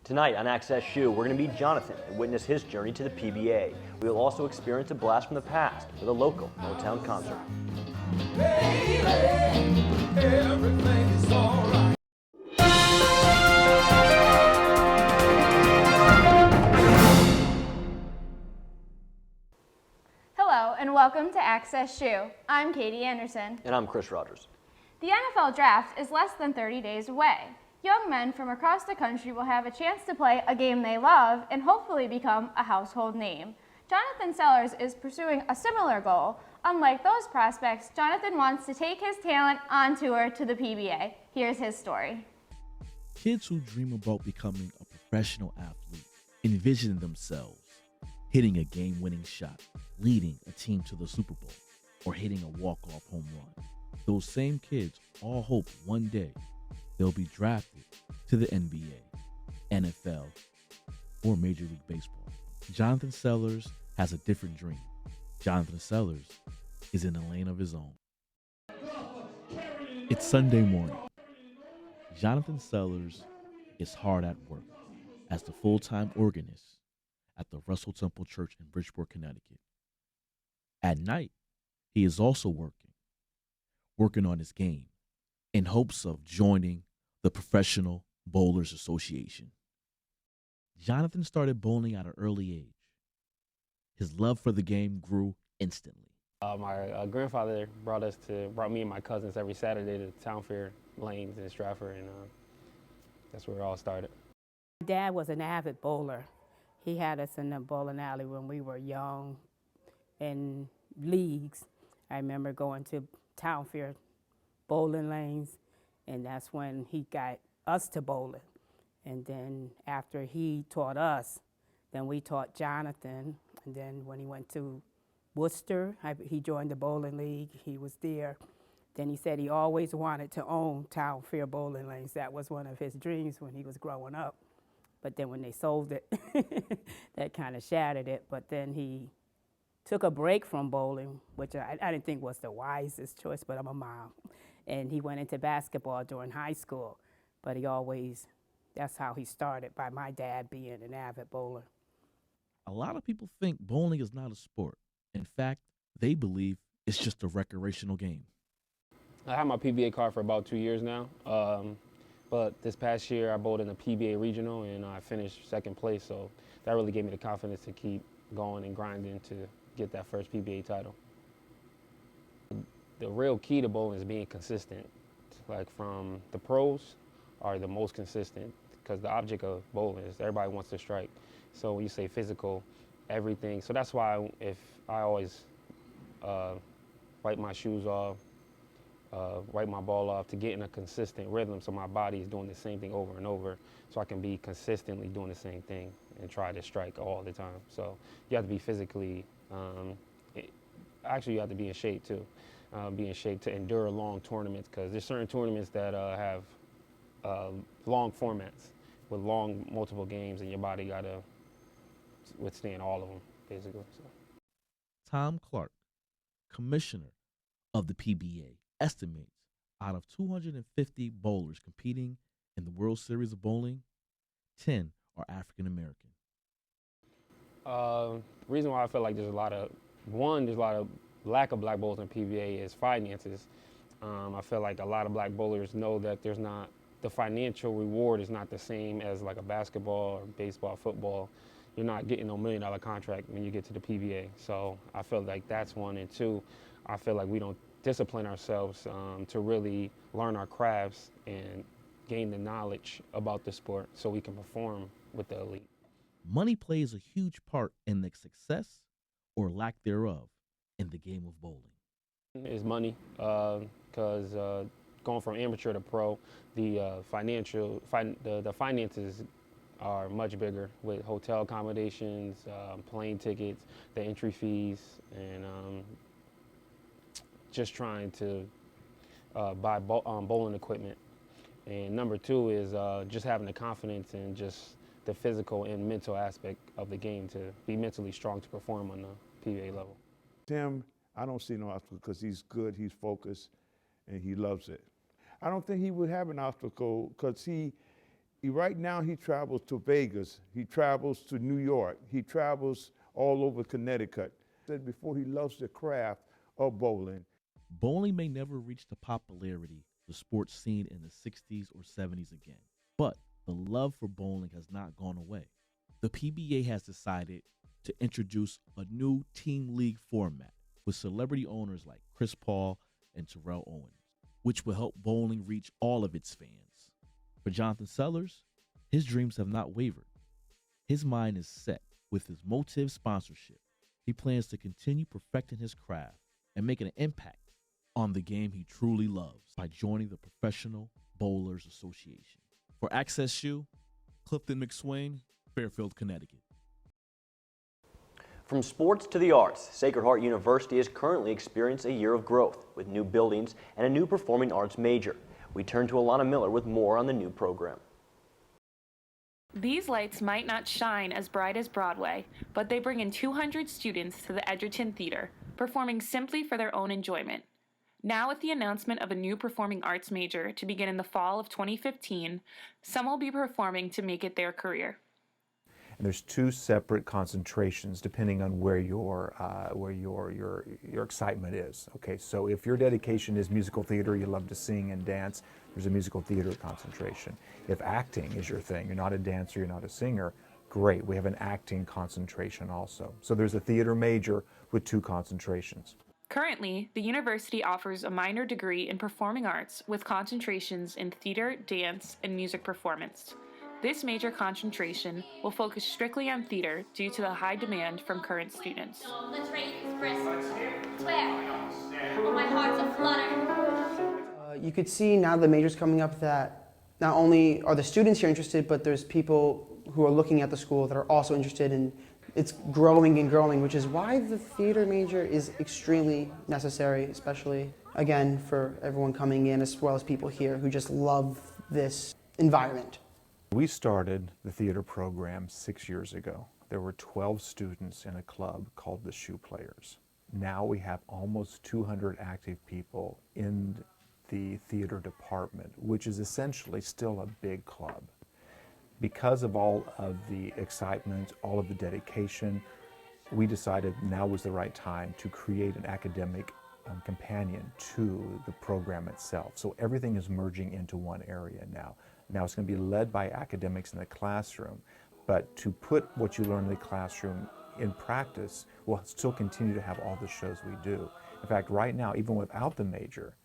Tonight on SHU, we're going to meet Jonathan and witness his journey to the PBA. We will also experience a blast from the past with a local Motown concert. Baby, everything is all right. Hello and welcome to Access SHU. I'm Katie Anderson. And I'm Chris Rogers. The NFL draft is less than 30 days away. Young men from across the country will have a chance to play a game they love and hopefully become a household name. Jonathan Sellers is pursuing a similar goal. Unlike those prospects, Jonathan wants to take his talent on tour to the PBA. Here's his story. Kids who dream about becoming a professional athlete envision themselves hitting a game-winning shot, leading a team to the Super Bowl, or hitting a walk-off home run. Those same kids all hope one day they'll be drafted to the NBA, NFL, or Major League Baseball. Jonathan Sellers has a different dream. Jonathan Sellers is in a lane of his own. It's Sunday morning. Jonathan Sellers is hard at work as the full-time organist at the Russell Temple Church in Bridgeport, Connecticut. At night, he is also working on his game in hopes of joining the Professional Bowlers Association. Jonathan started bowling at an early age. His love for the game grew instantly. My grandfather brought me and my cousins every Saturday to Town Fair lanes in Stratford, and that's where it all started. My dad was an avid bowler. He had us in the bowling alley when we were young in leagues. I remember going to Town Fair bowling lanes, and that's when he got us to bowling. And then after he taught us, then we taught Jonathan. And then when he went to Worcester, he joined the bowling league. He was there. Then he said he always wanted to own Town Fair bowling lanes. That was one of his dreams when he was growing up. But then when they sold it, that kind of shattered it. But then he took a break from bowling, which I didn't think was the wisest choice, but I'm a mom. And he went into basketball during high school. But that's how he started, by my dad being an avid bowler. A lot of people think bowling is not a sport. In fact, they believe it's just a recreational game. I have my PBA card for about 2 years now, but this past year I bowled in the PBA regional and I finished second place, so that really gave me the confidence to keep going and grinding to get that first PBA title. The real key to bowling is being consistent. Like from the pros are the most consistent because the object of bowling is everybody wants to strike. So when you say physical, everything. So that's why if I always wipe my shoes off, wipe my ball off to get in a consistent rhythm so my body is doing the same thing over and over so I can be consistently doing the same thing and try to strike all the time. So you have to be physically, actually you have to be in shape too. Be in shape to endure long tournaments because there's certain tournaments that have long formats with long multiple games and your body got to withstand all of them basically. So. Tom Clark, commissioner of the PBA, estimates out of 250 bowlers competing in the World Series of Bowling, 10 are African American. The reason why I feel like there's a lot of lack of black bowlers in PBA is finances. I feel like a lot of black bowlers know that the financial reward is not the same as like a basketball or baseball, football. You're not getting no $1 million contract when you get to the PBA. So I feel like that's one. And two, I feel like we don't discipline ourselves to really learn our crafts and gain the knowledge about the sport so we can perform with the elite. Money plays a huge part in the success or lack thereof in the game of bowling. It's money, because going from amateur to pro, the finances are much bigger with hotel accommodations, plane tickets, the entry fees, and just trying to buy bowling equipment. And number two is just having the confidence and just the physical and mental aspect of the game to be mentally strong to perform on the PBA level. Tim, I don't see no obstacle because he's good, he's focused, and he loves it. I don't think he would have an obstacle because Right now he travels to Vegas, he travels to New York, he travels all over Connecticut. Said before, he loves the craft of bowling. Bowling may never reach the popularity the sport seen in the 60s or 70s again, but the love for bowling has not gone away. The PBA has decided to introduce a new team league format with celebrity owners like Chris Paul and Terrell Owens, which will help bowling reach all of its fans. For Jonathan Sellers, his dreams have not wavered. His mind is set with his Motiv sponsorship. He plans to continue perfecting his craft and making an impact on the game he truly loves by joining the Professional Bowlers Association. For Access SHU, Clifton McSwain, Fairfield, Connecticut. From sports to the arts, Sacred Heart University is currently experiencing a year of growth with new buildings and a new performing arts major. We turn to Alana Miller with more on the new program. These lights might not shine as bright as Broadway, but they bring in 200 students to the Edgerton Theater, performing simply for their own enjoyment. Now with the announcement of a new performing arts major to begin in the fall of 2015, some will be performing to make it their career. And there's two separate concentrations depending on where your excitement is. Okay, so if your dedication is musical theater, you love to sing and dance, there's a musical theater concentration. If acting is your thing, you're not a dancer, you're not a singer, great, we have an acting concentration also. So there's a theater major with two concentrations. Currently, the university offers a minor degree in performing arts with concentrations in theater, dance, and music performance. This major concentration will focus strictly on theater due to the high demand from current students. The train is brisk. Oh, my heart's a flutter. You could see now the major's coming up that not only are the students here interested, but there's people who are looking at the school that are also interested, and it's growing and growing, which is why the theater major is extremely necessary, especially, again, for everyone coming in, as well as people here who just love this environment. We started the theater program 6 years ago. There were 12 students in a club called the SHU Players. Now we have almost 200 active people in the theater department, which is essentially still a big club. Because of all of the excitement, all of the dedication, we decided now was the right time to create an academic companion to the program itself. So everything is merging into one area now. Now it's going to be led by academics in the classroom, but to put what you learn in the classroom in practice, we'll still continue to have all the shows we do. In fact, right now, even without the major,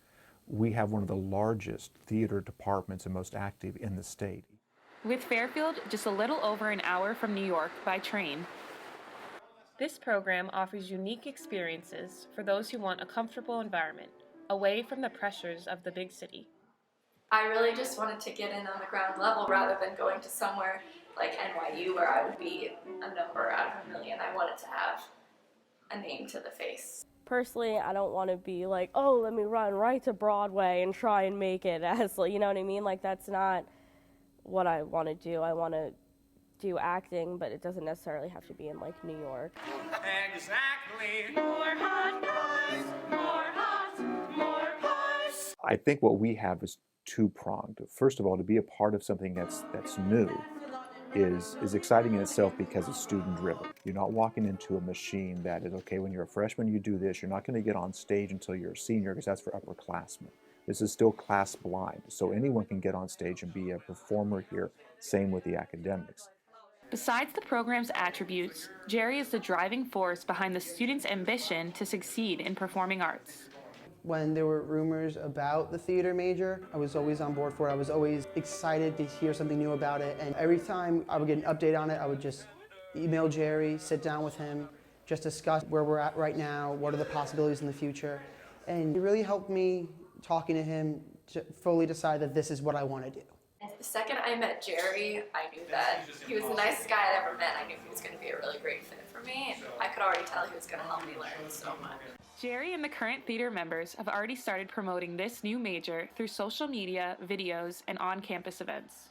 we have one of the largest theater departments and most active in the state. With Fairfield just a little over an hour from New York by train, this program offers unique experiences for those who want a comfortable environment, away from the pressures of the big city. I really just wanted to get in on the ground level rather than going to somewhere like NYU where I would be a number out of a million. I wanted to have a name to the face. Personally, I don't want to be like, oh, let me run right to Broadway and try and make it as, you know what I mean? Like, that's not what I want to do. I want to do acting, but it doesn't necessarily have to be in, like, New York. Exactly. More hot guys, more hot, more pies. I think what we have is two-pronged. First of all, to be a part of something that's new is exciting in itself because it's student-driven. You're not walking into a machine that is, okay, when you're a freshman you do this, you're not going to get on stage until you're a senior because that's for upperclassmen. This is still class blind, so anyone can get on stage and be a performer here, same with the academics. Besides the program's attributes, Jerry is the driving force behind the students' ambition to succeed in performing arts. When there were rumors about the theater major, I was always on board for it. I was always excited to hear something new about it. And every time I would get an update on it, I would just email Jerry, sit down with him, just discuss where we're at right now, what are the possibilities in the future. And it really helped me, talking to him, to fully decide that this is what I want to do. The second I met Jerry, I knew that he was the nicest guy I'd ever met. I knew he was going to be a really great fit for me, and I could already tell he was going to help me learn so much. Jerry and the current theater members have already started promoting this new major through social media, videos, and on-campus events.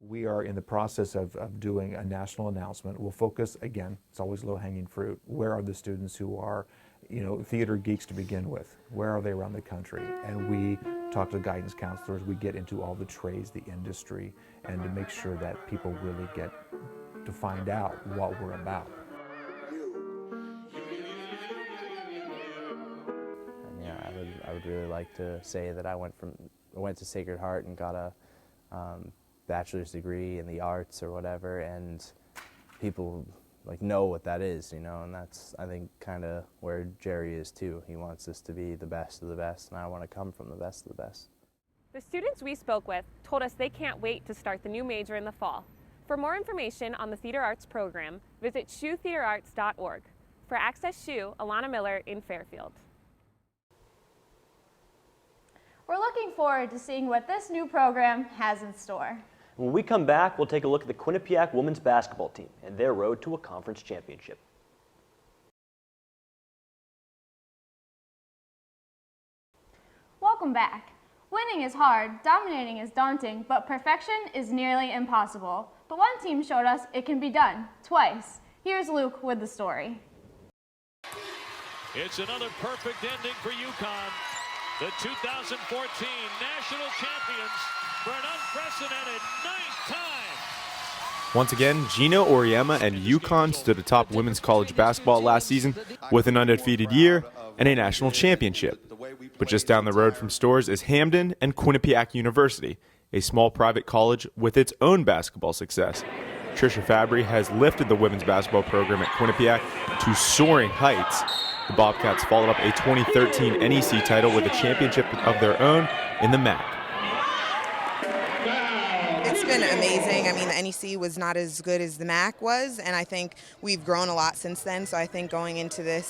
We are are in the process of doing a national announcement. We'll focus, again, it's always low-hanging fruit. Where are the students who are, theater geeks to begin with? Where are they around the country? And we talk to the guidance counselors. We get into all the trades, the industry, and to make sure that people really get to find out what we're about. I would really like to say that I went to Sacred Heart and got a bachelor's degree in the arts or whatever, and people know what that is, and that's, I think, kind of where Jerry is too. He wants us to be the best of the best, and I want to come from the best of the best. The students we spoke with told us they can't wait to start the new major in the fall. For more information on the theater arts program, visit shutheaterarts.org. For Access SHU, Alana Miller in Fairfield. We're looking forward to seeing what this new program has in store. When we come back, we'll take a look at the Quinnipiac women's basketball team and their road to a conference championship. Welcome back. Winning is hard, dominating is daunting, but perfection is nearly impossible. But one team showed us it can be done, twice. Here's Luke with the story. It's another perfect ending for UConn. The 2014 national champions for an unprecedented 9th time. Once again, Gina Auriemma and UConn stood atop women's college basketball last season with an undefeated year and a national championship. But just down the road from Storrs is Hamden and Quinnipiac University, a small private college with its own basketball success. Trisha Fabry has lifted the women's basketball program at Quinnipiac to soaring heights. The Bobcats followed up a 2013 NEC title with a championship of their own in the MAC. It's been amazing. I mean, the NEC was not as good as the MAC was, and I think we've grown a lot since then. So I think going into the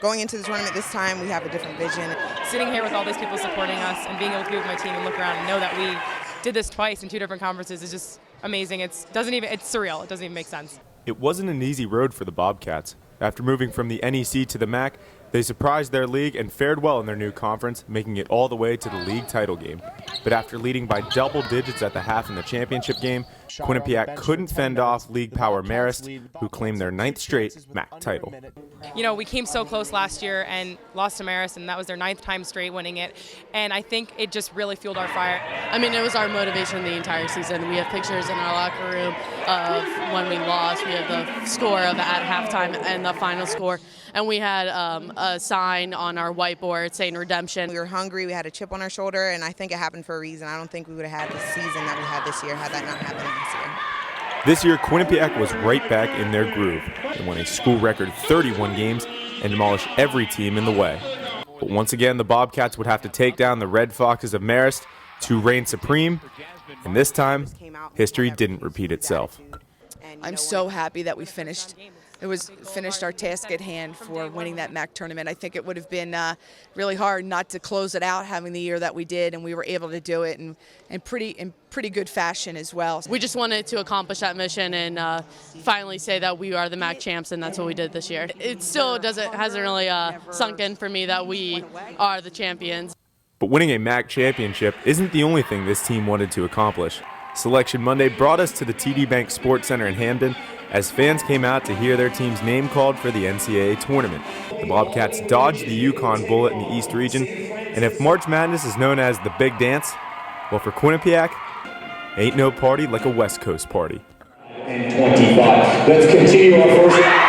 tournament this time, we have a different vision. Sitting here with all these people supporting us and being able to be with my team and look around and know that we did this twice in 2 different conferences is just amazing. It's surreal. It doesn't even make sense. It wasn't an easy road for the Bobcats. After moving from the NEC to the MAC, they surprised their league and fared well in their new conference, making it all the way to the league title game. But after leading by double digits at the half in the championship game, Quinnipiac couldn't fend off league power Marist, who claimed their 9th straight MAC title. We came so close last year and lost to Marist, and that was their 9th time straight winning it. And I think it just really fueled our fire. I mean, it was our motivation the entire season. We have pictures in our locker room of when we lost. We have the score of at halftime and the final score. And we had a sign on our whiteboard saying redemption. We were hungry, we had a chip on our shoulder, and I think it happened for a reason. I don't think we would have had the season that we had this year had that not happened last year. This year, Quinnipiac was right back in their groove. They won a school record 31 games and demolished every team in the way. But once again, the Bobcats would have to take down the Red Foxes of Marist to reign supreme, and this time, history didn't repeat itself. I'm so happy that we finished our task at hand for winning that MAC tournament. I think it would have been really hard not to close it out having the year that we did, and we were able to do it in pretty good fashion as well. We just wanted to accomplish that mission and finally say that we are the MAC champs, and that's what we did this year. It still hasn't really sunk in for me that we are the champions. But winning a MAC championship isn't the only thing this team wanted to accomplish. Selection Monday brought us to the TD Bank Sports Center in Hamden as fans came out to hear their team's name called for the NCAA tournament. The Bobcats dodged the UConn bullet in the East region, and if March Madness is known as the Big Dance, well, for Quinnipiac, ain't no party like a West Coast party. And 25. Let's continue our first.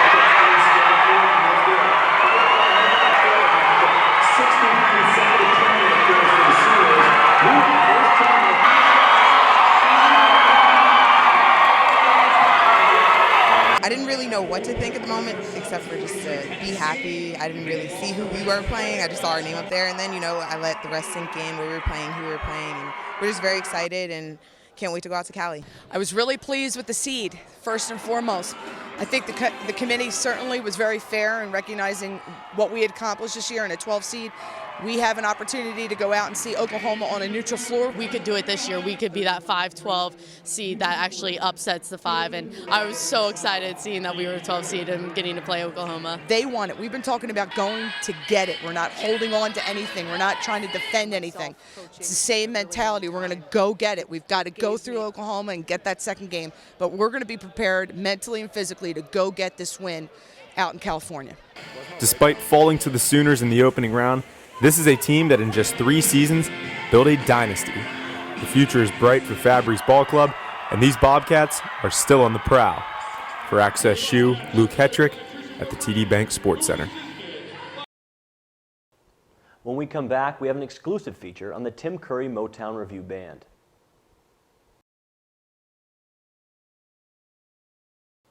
I didn't really know what to think at the moment, except for just to be happy. I didn't really see who we were playing. I just saw our name up there, and then, I let the rest sink in, where we were playing, who we were playing, and we're just very excited and can't wait to go out to Cali. I was really pleased with the seed, first and foremost. I think the committee certainly was very fair in recognizing what we had accomplished this year in a 12 seed. we have an opportunity to go out and see Oklahoma on a neutral floor. We could do it this year. We could be that 5-12 seed that actually upsets the 5. And I was so excited seeing that we were a 12 seed and getting to play Oklahoma. They want it. We've been talking about going to get it. We're not holding on to anything. We're not trying to defend anything. It's the same mentality. We're going to go get it. We've got to go through Oklahoma and get that second game. But we're going to be prepared mentally and physically to go get this win out in California. Despite falling to the Sooners in the opening round, this is a team that in just 3 seasons built a dynasty. The future is bright for Fabry's ball club, and these Bobcats are still on the prowl. For Access SHU, Luke Hetrick at the TD Bank Sports Center. When we come back, we have an exclusive feature on the Tim Curry Motown Revue Band.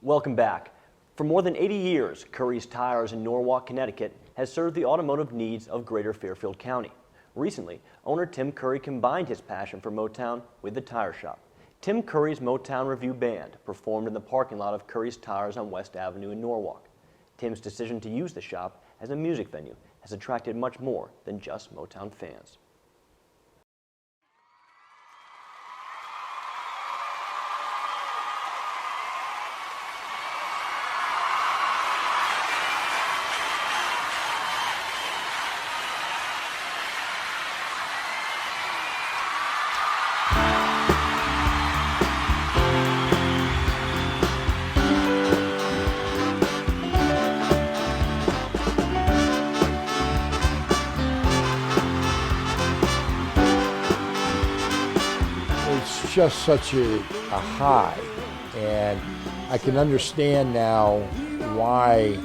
Welcome back. For more than 80 years, Curry's Tires in Norwalk, Connecticut has served the automotive needs of Greater Fairfield County. Recently, owner Tim Curry combined his passion for Motown with the tire shop. Tim Curry's Motown Revue Band performed in the parking lot of Curry's Tires on West Avenue in Norwalk. Tim's decision to use the shop as a music venue has attracted much more than just Motown fans. It's just such a high, and I can understand now why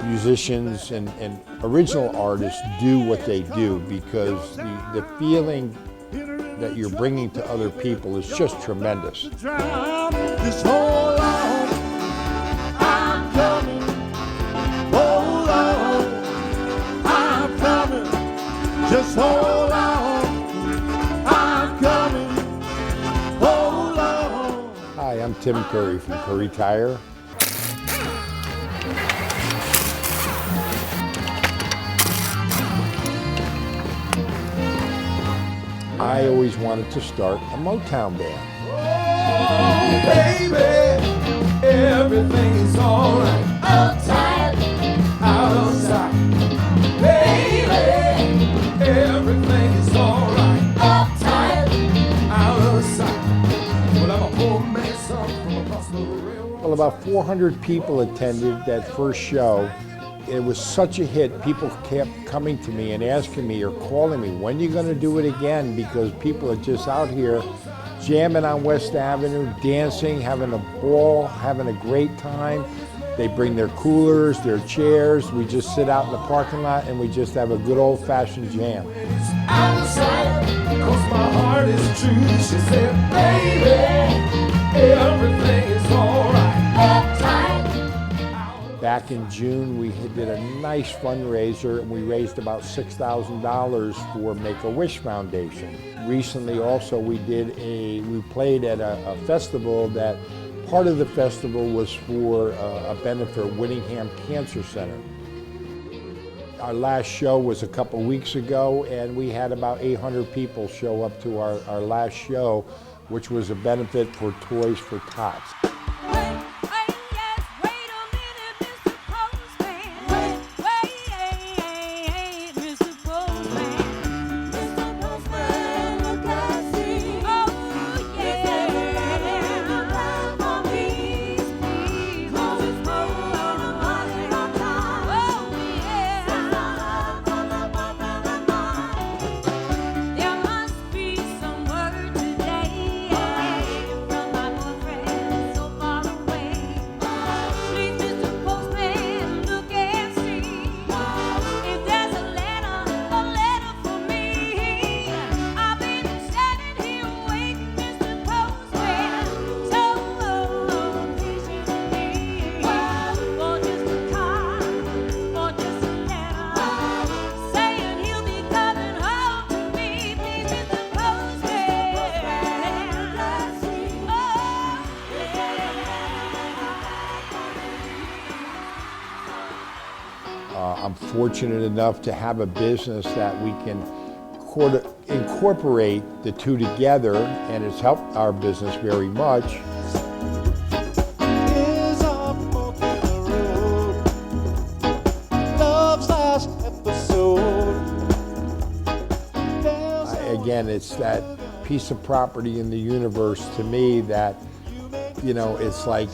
musicians and original artists do what they do, because the feeling that you're bringing to other people is just tremendous. Just hold on, I'm coming. Hold on, I'm coming. Just hold on, I'm coming. Hold on. Hi, I'm Tim Curry from Curry Tire. I always wanted to start a Motown band. Oh, baby, everything is alright. Uptight, outside. Baby, everything is alright. Uptight, outside. Well, I'm a poor man's son from across the railroad. Well, about 400 people attended that first show. It was such a hit. People kept coming to me and asking me or calling me, when are you going to do it again? Because people are just out here jamming on West Avenue, dancing, having a ball, having a great time. They bring their coolers, their chairs. We just sit out in the parking lot and we just have a good old-fashioned jam. Outside, 'cause my heart is true. She said, baby, everything is alright. Uptight. Back in June, we did a nice fundraiser and we raised about $6,000 for Make-A-Wish Foundation. Recently also we played at a festival that part of the festival was for a benefit at Whittingham Cancer Center. Our last show was a couple weeks ago and we had about 800 people show up to our last show, which was a benefit for Toys for Tots. I'm fortunate enough to have a business that we can incorporate the two together, and it's helped our business very much. Again, it's that piece of property in the universe to me that, you know, it's like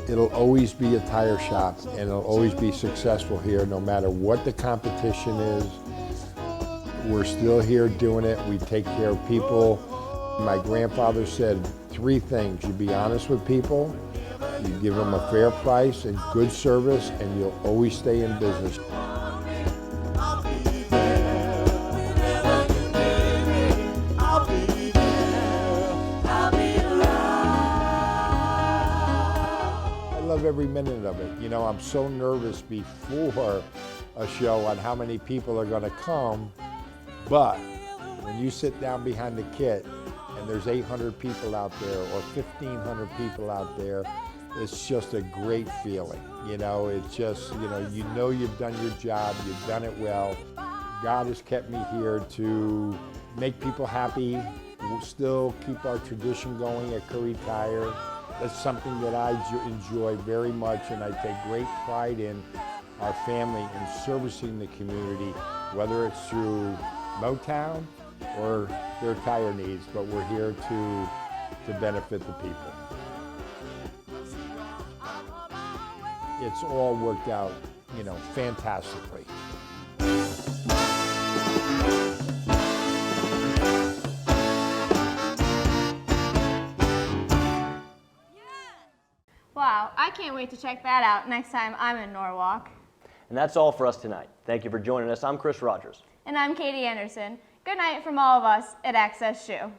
it'll always be a tire shop and it'll always be successful here no matter what the competition is. We're still here doing it. We take care of people. My grandfather said 3 things. You be honest with people, you give them a fair price and good service, and you'll always stay in business. Every minute of it. You know, I'm so nervous before a show on how many people are going to come, but when you sit down behind the kit and there's 800 people out there or 1,500 people out there, it's just a great feeling. You know, it's just, you know you've done your job, you've done it well. God has kept me here to make people happy. We'll still keep our tradition going at Curry Tire. That's something that I enjoy very much, and I take great pride in our family in servicing the community, whether it's through Motown or their tire needs, but we're here to benefit the people. It's all worked out, fantastically. Wow, I can't wait to check that out next time I'm in Norwalk. And that's all for us tonight. Thank you for joining us. I'm Chris Rogers. And I'm Katie Anderson. Good night from all of us at SHU Show.